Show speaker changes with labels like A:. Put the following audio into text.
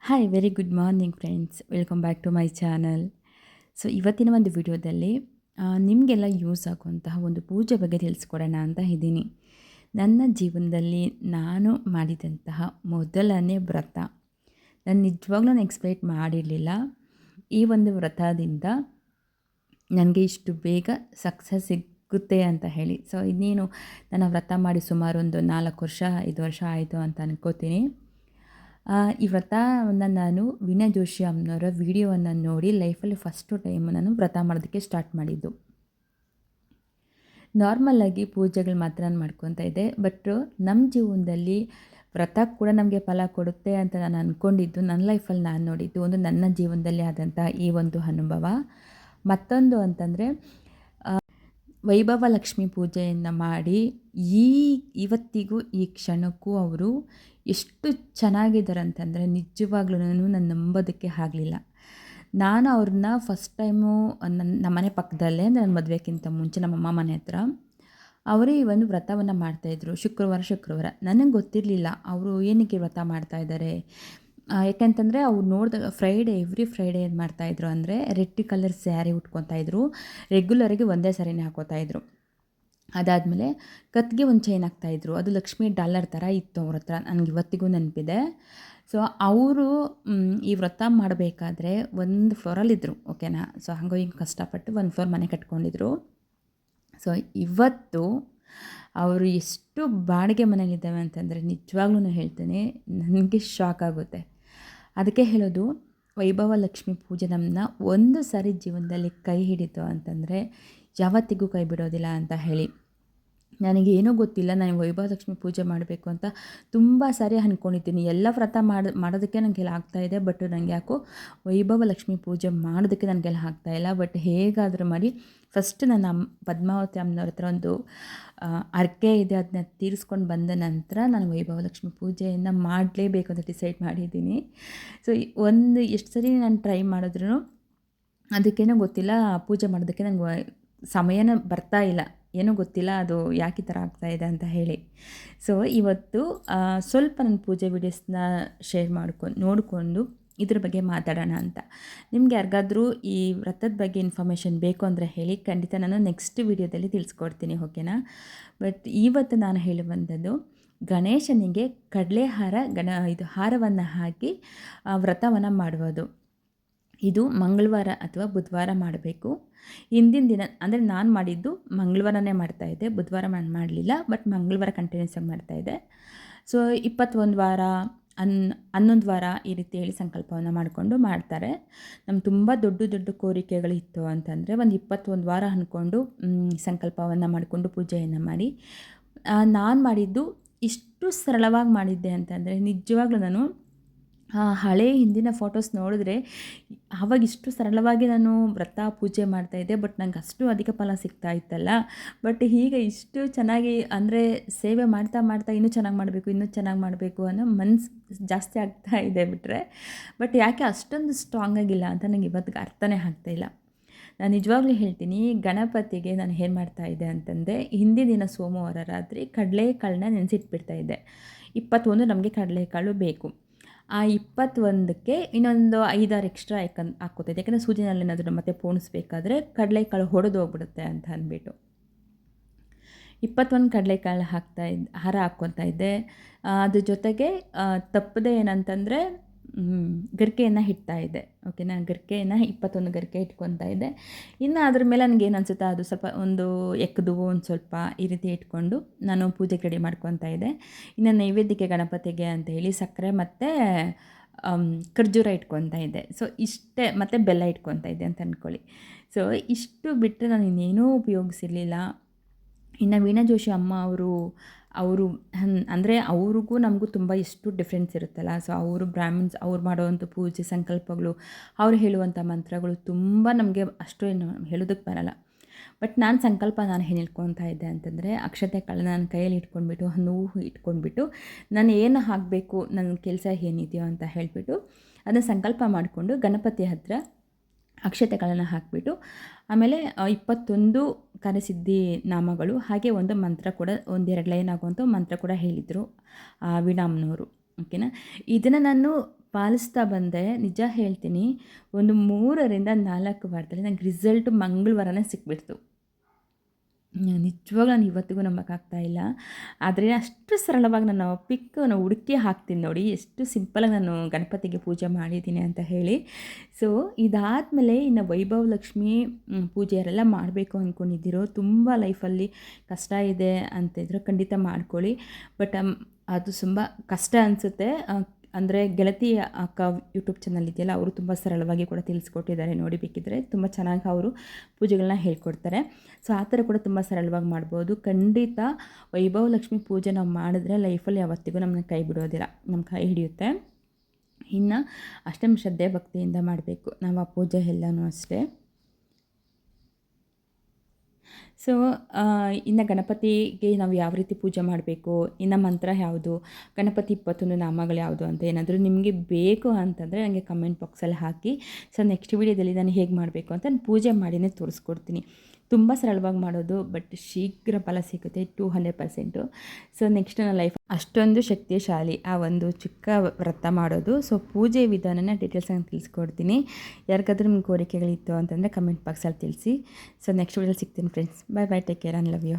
A: Hi very good morning friends, welcome back to my channel. So ಇವತ್ತಿನ ಒಂದು ವಿಡಿಯೋದಲ್ಲಿ ನಿಮಗೆಲ್ಲ ಯೂಸ್ ಆಗುವಂತಹ ಒಂದು ಪೂಜೆ ಬಗ್ಗೆ ತಿಳಿಸ್ಕೊಡೋಣ ಅಂತ ಇದ್ದೀನಿ. ನನ್ನ ಜೀವನದಲ್ಲಿ ನಾನು ಮಾಡಿದಂತಹ ಮೊದಲನೇ ವ್ರತ, ನಾನು ನಿಜವಾಗ್ಲೂ ಎಕ್ಸ್ಪೆಕ್ಟ್ ಮಾಡಿರಲಿಲ್ಲ. ಈ ಒಂದು ವ್ರತದಿಂದ ನನಗೆ ಇಷ್ಟು ಬೇಗ ಸಕ್ಸಸ್ ಸಿಗುತ್ತೆ ಅಂತ ಹೇಳಿ. ಸೊ ಇನ್ನೇನು ನಾನು ವ್ರತ ಮಾಡಿ ಸುಮಾರು ಒಂದು 4 ವರ್ಷ 5 ವರ್ಷ ಆಯಿತು ಅಂತ ಅನ್ಕೋತೀನಿ. ಈ ವ್ರತವನ್ನು ನಾನು ವೀಣಾ ಜೋಶಿ ಅಮ್ಮನವರ ವಿಡಿಯೋವನ್ನು ನೋಡಿ ಲೈಫಲ್ಲಿ ಫಸ್ಟು ಟೈಮು ನಾನು ವ್ರತ ಮಾಡೋದಕ್ಕೆ ಸ್ಟಾರ್ಟ್ ಮಾಡಿದ್ದು. ನಾರ್ಮಲಾಗಿ ಪೂಜೆಗಳು ಮಾತ್ರ ನಾನು ಮಾಡ್ಕೊತಾ ಇದ್ದೆ. ಬಟ್ ನಮ್ಮ ಜೀವನದಲ್ಲಿ ವ್ರತ ಕೂಡ ನಮಗೆ ಫಲ ಕೊಡುತ್ತೆ ಅಂತ ನಾನು ಅಂದ್ಕೊಂಡಿದ್ದು, ನನ್ನ ಲೈಫಲ್ಲಿ ನಾನು ನೋಡಿದ್ದು ಒಂದು ನನ್ನ ಜೀವನದಲ್ಲಿ ಆದಂಥ ಈ ಒಂದು ಅನುಭವ. ಮತ್ತೊಂದು ಅಂತಂದರೆ ವೈಭವ ಲಕ್ಷ್ಮಿ ಪೂಜೆಯನ್ನು ಮಾಡಿ ಇವತ್ತಿಗೂ ಈ ಕ್ಷಣಕ್ಕೂ ಅವರು ಎಷ್ಟು ಚೆನ್ನಾಗಿದ್ದಾರೆ ಅಂತಂದರೆ ನಿಜವಾಗ್ಲೂ ನಾನು ನಂಬೋದಕ್ಕೆ ಆಗಲಿಲ್ಲ. ನಾನು ಅವ್ರನ್ನ ಫಸ್ಟ್ ಟೈಮು ನಮ್ಮನೆ ಪಕ್ಕದಲ್ಲೇ, ಅಂದರೆ ನನ್ನ ಮದುವೆಗಿಂತ ಮುಂಚೆ ನಮ್ಮಮ್ಮ ಮನೆ ಹತ್ರ ಅವರೇ ಈ ಒಂದು ವ್ರತವನ್ನು ಮಾಡ್ತಾಯಿದ್ರು. ಶುಕ್ರವಾರ ನನಗೆ ಗೊತ್ತಿರಲಿಲ್ಲ ಅವರು ಏನಕ್ಕೆ ವ್ರತ ಮಾಡ್ತಾಯಿದ್ದಾರೆ. ಯಾಕೆಂತಂದರೆ ಅವ್ರು ನೋಡಿದಾಗ ಎವ್ರಿ ಫ್ರೈಡೇ ಏನು ಮಾಡ್ತಾಯಿದ್ರು ಅಂದರೆ ರೆಡ್ ಕಲರ್ ಸ್ಯಾರಿ ಉಟ್ಕೊತಾಯಿದ್ರು. ರೆಗ್ಯುಲರಾಗಿ ಒಂದೇ ಸ್ಯಾರಿನೇ ಹಾಕೋತಾಯಿದ್ರು. ಅದಾದಮೇಲೆ ಕತ್ತಿಗೆ ಒಂದು ಚೈನ್ ಹಾಕ್ತಾಯಿದ್ರು. ಅದು ಲಕ್ಷ್ಮಿ ಡಾಲರ್ ಥರ ಇತ್ತು ಅವ್ರ ಹತ್ರ, ನನಗೆ ಇವತ್ತಿಗೂ ನೆನಪಿದೆ. ಸೊ ಅವರು ಈ ವ್ರತ ಮಾಡಬೇಕಾದ್ರೆ ಒಂದು ಫ್ಲೋರಲ್ಲಿದ್ದರು, ಓಕೆನಾ. ಸೊ ಹಂಗೋ ಹಿಂಗೆ ಕಷ್ಟಪಟ್ಟು ಒಂದು ಫ್ಲೋರ್ ಮನೆ ಕಟ್ಕೊಂಡಿದ್ರು. ಸೊ ಇವತ್ತು ಅವರು ಎಷ್ಟು ಬಾಡಿಗೆ ಮನೇಲಿದ್ದಾವೆ ಅಂತಂದರೆ ನಿಜವಾಗ್ಲೂ ಹೇಳ್ತೀನಿ, ನನಗೆ ಶಾಕ್ ಆಗುತ್ತೆ. ಅದಕ್ಕೆ ಹೇಳೋದು, ವೈಭವ ಲಕ್ಷ್ಮಿ ಪೂಜೆ ನಮ್ಮನ್ನ ಒಂದು ಸಾರಿ ಜೀವನದಲ್ಲಿ ಕೈ ಹಿಡಿತು ಅಂತಂದರೆ ಯಾವತ್ತಿಗೂ ಕೈ ಬಿಡೋದಿಲ್ಲ ಅಂತ ಹೇಳಿ. ನನಗೇನೂ ಗೊತ್ತಿಲ್ಲ, ನಾನು ವೈಭವ ಲಕ್ಷ್ಮಿ ಪೂಜೆ ಮಾಡಬೇಕು ಅಂತ ತುಂಬ ಸಾರಿ ಅಂದ್ಕೊಂಡಿದ್ದೀನಿ. ಎಲ್ಲ ವ್ರತ ಮಾಡೋದಕ್ಕೆ ನನಗೆಲ್ಲ ಆಗ್ತಾಯಿದೆ. ಬಟ್ ನನಗೆ ಯಾಕೋ ವೈಭವ ಲಕ್ಷ್ಮಿ ಪೂಜೆ ಮಾಡೋದಕ್ಕೆ ನನಗೆಲ್ಲ ಆಗ್ತಾಯಿಲ್ಲ. ಬಟ್ ಹೇಗಾದರೂ ಮಾಡಿ ಫಸ್ಟ್ ನನ್ನ ಪದ್ಮಾವತಿ ಅಮ್ಮನವ್ರ ಹತ್ರ ಒಂದು ಹರಕೆ ಇದೆ, ಅದನ್ನ ತೀರಿಸ್ಕೊಂಡು ಬಂದ ನಂತರ ನಾನು ವೈಭವ ಲಕ್ಷ್ಮಿ ಪೂಜೆಯನ್ನು ಮಾಡಲೇಬೇಕು ಅಂತ ಡಿಸೈಡ್ ಮಾಡಿದ್ದೀನಿ. ಸೊ ಎಷ್ಟು ಸರಿ ನಾನು ಟ್ರೈ ಮಾಡಿದ್ರೂ ಅದಕ್ಕೇನೋ ಗೊತ್ತಿಲ್ಲ, ಪೂಜೆ ಮಾಡೋದಕ್ಕೆ ನನಗೆ ಸಮಯನೇ ಬರ್ತಾ ಇಲ್ಲ. ಏನೂ ಗೊತ್ತಿಲ್ಲ ಅದು ಯಾಕೆ ಈ ಥರ ಆಗ್ತಾಯಿದೆ ಅಂತ ಹೇಳಿ. ಸೊ ಇವತ್ತು ಸ್ವಲ್ಪ ನನ್ನ ಪೂಜೆ ವೀಡಿಯೋಸ್ನ ಶೇರ್ ನೋಡಿಕೊಂಡು ಇದ್ರ ಬಗ್ಗೆ ಮಾತಾಡೋಣ ಅಂತ. ನಿಮ್ಗೆ ಯಾರಿಗಾದ್ರೂ ಈ ವ್ರತದ ಬಗ್ಗೆ ಇನ್ಫಾರ್ಮೇಷನ್ ಬೇಕು ಅಂದರೆ ಹೇಳಿ, ಖಂಡಿತ ನಾನು ನೆಕ್ಸ್ಟ್ ವೀಡಿಯೋದಲ್ಲಿ ತಿಳಿಸ್ಕೊಡ್ತೀನಿ, ಓಕೆನಾ. ಬಟ್ ಇವತ್ತು ನಾನು ಹೇಳಿ ಬಂದದ್ದು, ಗಣೇಶನಿಗೆ ಕಡಲೆ ಹಾರವನ್ನು ಹಾಕಿ ವ್ರತವನ್ನು ಮಾಡುವುದು. ಇದು ಮಂಗಳವಾರ ಅಥವಾ ಬುಧವಾರ ಮಾಡಬೇಕು. ಹಿಂದಿನ ದಿನ ಅಂದರೆ ನಾನು ಮಾಡಿದ್ದು ಮಂಗಳವಾರನೇ ಮಾಡ್ತಾಯಿದ್ದೆ, ಬುಧವಾರ ಮಾಡಲಿಲ್ಲ. ಬಟ್ ಮಂಗಳವಾರ ಕಂಟಿನ್ಯೂಸ್ ಆಗಿ ಮಾಡ್ತಾಯಿದ್ದೆ. ಸೊ 21 ವಾರ 11 ವಾರ ಈ ರೀತಿ ಹೇಳಿ ಸಂಕಲ್ಪವನ್ನು ಮಾಡಿಕೊಂಡು ಮಾಡ್ತಾರೆ. ನಮ್ಗೆ ತುಂಬ ದೊಡ್ಡ ಕೋರಿಕೆಗಳಿತ್ತು ಅಂತಂದರೆ ಒಂದು 21 ವಾರ ಅಂದ್ಕೊಂಡು ಸಂಕಲ್ಪವನ್ನು ಮಾಡಿಕೊಂಡು ಪೂಜೆಯನ್ನು ಮಾಡಿ. ನಾನು ಮಾಡಿದ್ದು ಇಷ್ಟು ಸರಳವಾಗಿ ಮಾಡಿದ್ದೆ ಅಂತಂದರೆ ನಿಜವಾಗ್ಲೂ ನಾನು ಹಳೆ ಹಿಂದಿನ ಫೋಟೋಸ್ ನೋಡಿದ್ರೆ ಆವಾಗ ಇಷ್ಟು ಸರಳವಾಗಿ ನಾನು ವ್ರತ ಪೂಜೆ ಮಾಡ್ತಾಯಿದ್ದೆ. ಬಟ್ ನಂಗೆ ಅಷ್ಟು ಅಧಿಕ ಫಲ ಸಿಗ್ತಾ ಇತ್ತಲ್ಲ. ಬಟ್ ಈಗ ಇಷ್ಟು ಚೆನ್ನಾಗಿ ಅಂದರೆ ಸೇವೆ ಮಾಡ್ತಾ ಇನ್ನೂ ಚೆನ್ನಾಗಿ ಮಾಡಬೇಕು ಅನ್ನೋ ಮನಸ್ಸು ಜಾಸ್ತಿ ಆಗ್ತಾ ಇದೆ ಬಿಟ್ಟರೆ. ಬಟ್ ಯಾಕೆ ಅಷ್ಟೊಂದು ಸ್ಟ್ರಾಂಗ್ ಆಗಿಲ್ಲ ಅಂತ ನನಗೆ ಇವತ್ತಿಗೆ ಅರ್ಥನೇ ಆಗ್ತಾಯಿಲ್ಲ. ನಾನು ನಿಜವಾಗ್ಲೂ ಹೇಳ್ತೀನಿ, ಗಣಪತಿಗೆ ನಾನು ಏನು ಮಾಡ್ತಾಯಿದ್ದೆ ಅಂತಂದರೆ ಹಿಂದಿನ ದಿನ ಸೋಮವಾರ ರಾತ್ರಿ ಕಡಲೆಕಾಳನ್ನ ನೆನೆಸಿಟ್ಬಿಡ್ತಾಯಿದ್ದೆ. 21 ನಮಗೆ ಕಡಲೆಕಾಳು ಬೇಕು. ಆ 21ಕ್ಕೆ ಇನ್ನೊಂದು 5-6 ಎಕ್ಸ್ಟ್ರಾ ಹಾಕ್ಕೋತಾಯಿದ್ದೆ. ಯಾಕಂದರೆ ಸೂಜಿನಲ್ಲಿ ಏನಾದರೂ ಮತ್ತೆ ಪೋಣಿಸ್ಬೇಕಾದ್ರೆ ಕಡಲೆಕಾಳು ಹೊಡೆದೋಗ್ಬಿಡುತ್ತೆ ಅಂತ ಅಂದ್ಬಿಟ್ಟು 21 ಕಡಲೆಕಾಳು ಹಾರ ಹಾಕ್ಕೊತಾ ಇದ್ದೆ. ಅದ್ರ ಜೊತೆಗೆ ತಪ್ಪದೆ ಏನಂತಂದರೆ ಗರಿಕೆಯನ್ನು ಇಡ್ತಾಯಿದ್ದೆ, ಓಕೆನಾ. ಗರಿಕೆಯನ್ನು 21 ಗರಿಕೆ ಇಟ್ಕೊತಾ ಇದ್ದೆ. ಇನ್ನು ಅದ್ರ ಮೇಲೆ ನನಗೇನು ಅನಿಸುತ್ತೆ ಅದು ಸ್ವಲ್ಪ ಒಂದು ಎಕ್ಕದು ಒಂದು ಸ್ವಲ್ಪ ಈ ರೀತಿ ಇಟ್ಕೊಂಡು ನಾನು ಪೂಜೆಗೆ ರೆಡಿ ಮಾಡ್ಕೊತಾ ಇದ್ದೆ. ಇನ್ನು ನೈವೇದ್ಯಕ್ಕೆ ಗಣಪತಿಗೆ ಅಂತ ಹೇಳಿ ಸಕ್ಕರೆ ಮತ್ತು ಖರ್ಜೂರ ಇಟ್ಕೊತಾ ಇದ್ದೆ. ಸೊ ಇಷ್ಟೇ, ಮತ್ತು ಬೆಲ್ಲ ಇಟ್ಕೊತಾ ಇದ್ದೆ ಅಂತ ಅಂದ್ಕೊಳ್ಳಿ. ಸೊ ಇಷ್ಟು ಬಿಟ್ಟರೆ ನಾನು ಇನ್ನೇನೂ ಉಪಯೋಗಿಸಿರಲಿಲ್ಲ. ಇನ್ನು ವೀಣಾ ಜೋಶಿ ಅಮ್ಮ ಅವರು ಅಂದರೆ ಅವ್ರಿಗೂ ನಮಗೂ ತುಂಬ ಎಷ್ಟು ಡಿಫ್ರೆನ್ಸ್ ಇರುತ್ತಲ್ಲ. ಸೊ ಅವರು ಬ್ರಾಹ್ಮಿನ್ಸ್, ಅವ್ರು ಮಾಡೋವಂಥ ಪೂಜೆ ಸಂಕಲ್ಪಗಳು, ಅವ್ರು ಹೇಳುವಂಥ ಮಂತ್ರಗಳು ತುಂಬ ನಮಗೆ ಅಷ್ಟು ಏನು ಹೇಳೋದಕ್ಕೆ ಬರೋಲ್ಲ. ಬಟ್ ನಾನು ಏನು ಹೇಳ್ಕೊತಾ ಇದ್ದೆ ಅಂತಂದರೆ, ಅಕ್ಷತೆ ಕಾಳನ್ನ ನನ್ನ ಕೈಯಲ್ಲಿ ಇಟ್ಕೊಂಡ್ಬಿಟ್ಟು, ಹೂವು ಇಟ್ಕೊಂಡ್ಬಿಟ್ಟು, ನಾನು ಏನು ಹಾಕಬೇಕು, ನನ್ನ ಕೆಲಸ ಏನಿದೆಯೋ ಅಂತ ಹೇಳಿಬಿಟ್ಟು ಅದನ್ನು ಸಂಕಲ್ಪ ಮಾಡಿಕೊಂಡು ಗಣಪತಿ ಹತ್ರ ಅಕ್ಷತೆಗಳನ್ನು ಹಾಕಿಬಿಟ್ಟು, ಆಮೇಲೆ 21 ಕಾರ್ಯಸಿದ್ಧಿ ನಾಮಗಳು, ಹಾಗೆ ಒಂದು ಮಂತ್ರ ಕೂಡ, 1-2 ಲೈನ್ ಆಗುವಂಥ ಮಂತ್ರ ಕೂಡ ಹೇಳಿದರು ವೀಣಾಮ್ಮನವರು, ಓಕೆನಾ. ಇದನ್ನು ನಾನು ಪಾಲಿಸ್ತಾ ಬಂದೆ. ನಿಜ ಹೇಳ್ತೀನಿ, ಒಂದು 3ರಿಂದ 4 ವಾರದಲ್ಲಿ ನಂಗೆ ರಿಸಲ್ಟ್ ಮಂಗಳವಾರನೇ ಸಿಕ್ಬಿಡ್ತು. ನಿಜವಾಗ್ಲೂ ನಾನು ಇವತ್ತಿಗೂ ನಂಬೋಕ್ಕಾಗ್ತಾ ಇಲ್ಲ. ಆದರೆ ಅಷ್ಟು ಸರಳವಾಗಿ ನಾನು ಹುಡುಕಿ ಹಾಕ್ತೀನಿ ನೋಡಿ, ಎಷ್ಟು ಸಿಂಪಲಾಗಿ ನಾನು ಗಣಪತಿಗೆ ಪೂಜೆ ಮಾಡಿದ್ದೀನಿ ಅಂತ ಹೇಳಿ. ಸೊ ಇದಾದಮೇಲೆ ಇನ್ನು ವೈಭವ ಲಕ್ಷ್ಮಿ ಪೂಜೆ ಯಾರೆಲ್ಲ ಮಾಡಬೇಕು ಅಂದ್ಕೊಂಡಿದ್ದೀರೋ, ತುಂಬ ಲೈಫಲ್ಲಿ ಕಷ್ಟ ಇದೆ ಅಂತಿದ್ರೆ ಖಂಡಿತ ಮಾಡ್ಕೊಳ್ಳಿ. ಬಟ್ ಅದು ತುಂಬ ಕಷ್ಟ ಅನಿಸುತ್ತೆ. ಅಂದರೆ ಗೆಳತಿ ಅಕ್ಕ ಯೂಟ್ಯೂಬ್ ಚಾನಲ್ ಇದೆಯಲ್ಲ, ಅವರು ತುಂಬ ಸರಳವಾಗಿ ಕೂಡ ತಿಳಿಸ್ಕೊಟ್ಟಿದ್ದಾರೆ, ನೋಡಿ ಬೇಕಿದ್ದರೆ ತುಂಬ ಚೆನ್ನಾಗಿ ಅವರು ಪೂಜೆಗಳನ್ನ ಹೇಳ್ಕೊಡ್ತಾರೆ. ಸೊ ಆ ಥರ ಕೂಡ ತುಂಬ ಸರಳವಾಗಿ ಮಾಡ್ಬೋದು. ಖಂಡಿತ ವೈಭವ ಲಕ್ಷ್ಮಿ ಪೂಜೆ ನಾವು ಮಾಡಿದ್ರೆ ಲೈಫಲ್ಲಿ ಯಾವತ್ತಿಗೂ ನಮ್ಮನ್ನ ಕೈ ಬಿಡೋದಿಲ್ಲ, ನಮ್ಮ ಕೈ ಹಿಡಿಯುತ್ತೆ. ಇನ್ನು ಅಷ್ಟೇ ಶ್ರದ್ಧೆ ಭಕ್ತಿಯಿಂದ ಮಾಡಬೇಕು ನಾವು ಆ ಪೂಜೆ ಎಲ್ಲನೂ ಅಷ್ಟೇ. ಸೊ ಇನ್ನು ಗಣಪತಿಗೆ ನಾವು ಯಾವ ರೀತಿ ಪೂಜೆ ಮಾಡಬೇಕು, ಇನ್ನು ಮಂತ್ರ ಯಾವುದು, ಗಣಪತಿ 21 ನಾಮಗಳು ಯಾವುದು ಅಂತ ಏನಾದರೂ ನಿಮಗೆ ಬೇಕು ಅಂತಂದರೆ ನನಗೆ ಕಮೆಂಟ್ ಬಾಕ್ಸಲ್ಲಿ ಹಾಕಿ. ಸೊ ನೆಕ್ಸ್ಟ್ ವೀಡಿಯೋದಲ್ಲಿ ನಾನು ಹೇಗೆ ಮಾಡಬೇಕು ಅಂತ ನಾನು ಪೂಜೆ ಮಾಡಿನೇ ತೋರಿಸ್ಕೊಡ್ತೀನಿ. ತುಂಬ ಸರಳವಾಗಿ ಮಾಡೋದು, ಬಟ್ ಶೀಘ್ರ ಫಲ ಸಿಗುತ್ತೆ 200%. ಸೊ ನೆಕ್ಸ್ಟ್ ನನ್ನ ಲೈಫ್ ಅಷ್ಟೊಂದು ಶಕ್ತಿಶಾಲಿ ಆ ಒಂದು ಚಿಕ್ಕ ವ್ರತ ಮಾಡೋದು. ಸೊ ಪೂಜೆ ವಿಧಾನನ ಡೀಟೇಲ್ಸಾಗಿ ತಿಳಿಸ್ಕೊಡ್ತೀನಿ. ಯಾರಿಗಾದ್ರೂ ನಿಮ್ಗೆ ಕೋರಿಕೆಗಳಿತ್ತು ಅಂತಂದರೆ ಕಮೆಂಟ್ ಬಾಕ್ಸಲ್ಲಿ ತಿಳಿಸಿ. ಸೊ ನೆಕ್ಸ್ಟ್ ವೀಡಿಯೋಲಿ ಸಿಗ್ತೀನಿ friends. Bye bye, take care and love you.